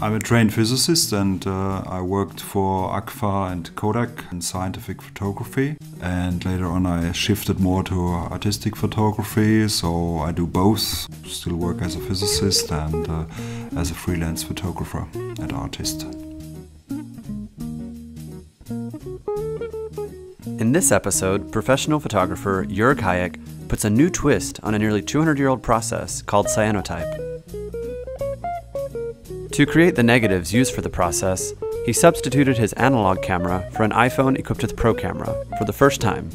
I'm a trained physicist and I worked for Agfa and Kodak in scientific photography. And later on I shifted more to artistic photography, so I do both. Still work as a physicist and as a freelance photographer and artist. In this episode, professional photographer Jörg Heieck puts a new twist on a nearly 200-year-old process called cyanotype. To create the negatives used for the process, he substituted his analog camera for an iPhone equipped with ProCamera for the first time.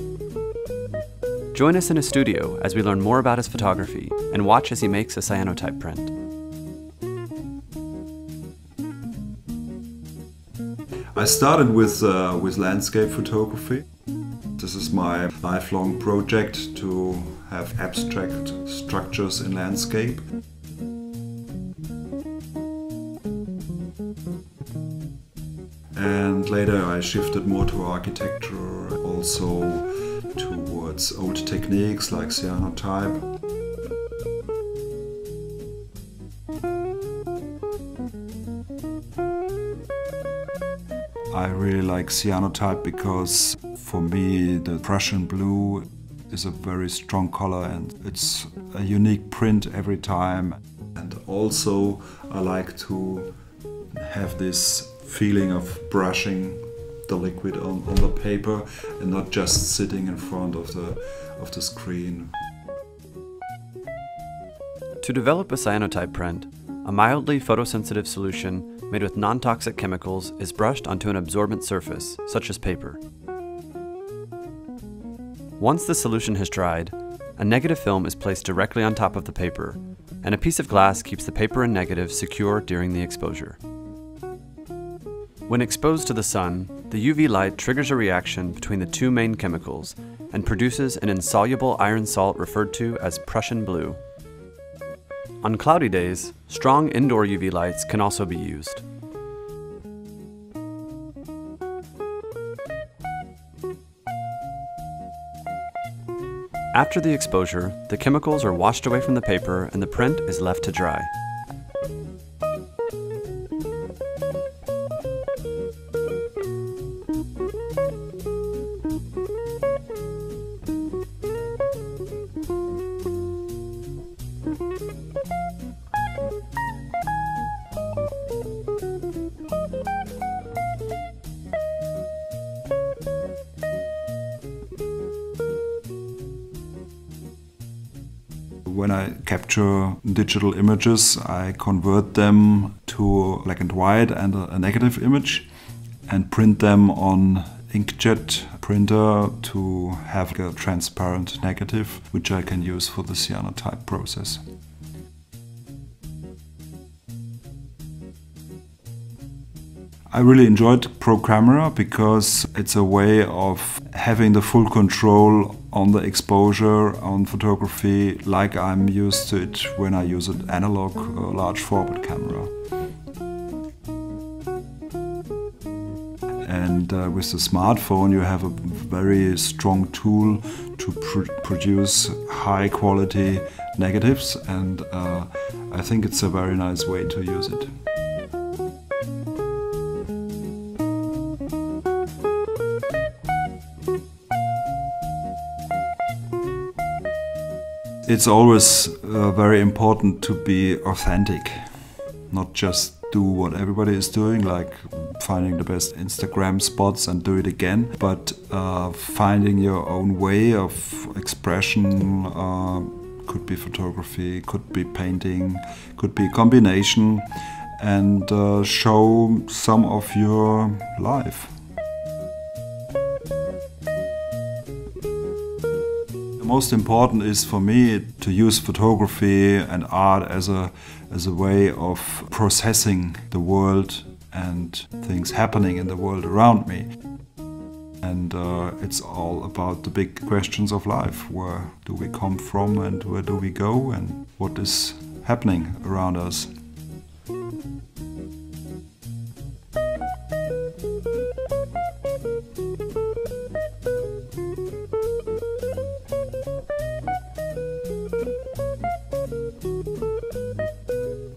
Join us in his studio as we learn more about his photography and watch as he makes a cyanotype print. I started with landscape photography. This is my lifelong project to have abstract structures in landscape. And later I shifted more to architecture, also towards old techniques like cyanotype. I really like cyanotype because for me the Prussian blue is a very strong color and it's a unique print every time. And also I like to have this feeling of brushing the liquid on the paper and not just sitting in front of the screen. To develop a cyanotype print, a mildly photosensitive solution made with non-toxic chemicals is brushed onto an absorbent surface, such as paper. Once the solution has dried, a negative film is placed directly on top of the paper, and a piece of glass keeps the paper and negative secure during the exposure. When exposed to the sun, the UV light triggers a reaction between the two main chemicals and produces an insoluble iron salt referred to as Prussian blue. On cloudy days, strong indoor UV lights can also be used. After the exposure, the chemicals are washed away from the paper and the print is left to dry. When I capture digital images, I convert them to black and white and a negative image and print them on inkjet printer to have a transparent negative, which I can use for the cyanotype process. I really enjoyed ProCamera because it's a way of having the full control on the exposure on photography like I'm used to it when I use an analog large format camera. And with the smartphone you have a very strong tool to produce high quality negatives, and I think it's a very nice way to use it. It's always very important to be authentic, not just do what everybody is doing, like finding the best Instagram spots and do it again, but finding your own way of expression. Could be photography, could be painting, could be a combination, and show some of your life. Most important is for me to use photography and art as a way of processing the world and things happening in the world around me. And it's all about the big questions of life. Where do we come from and where do we go and what is happening around us?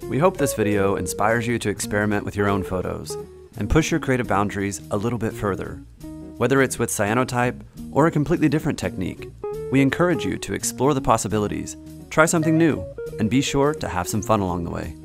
We hope this video inspires you to experiment with your own photos and push your creative boundaries a little bit further. Whether it's with Cyanotype or a completely different technique, we encourage you to explore the possibilities, try something new, and be sure to have some fun along the way.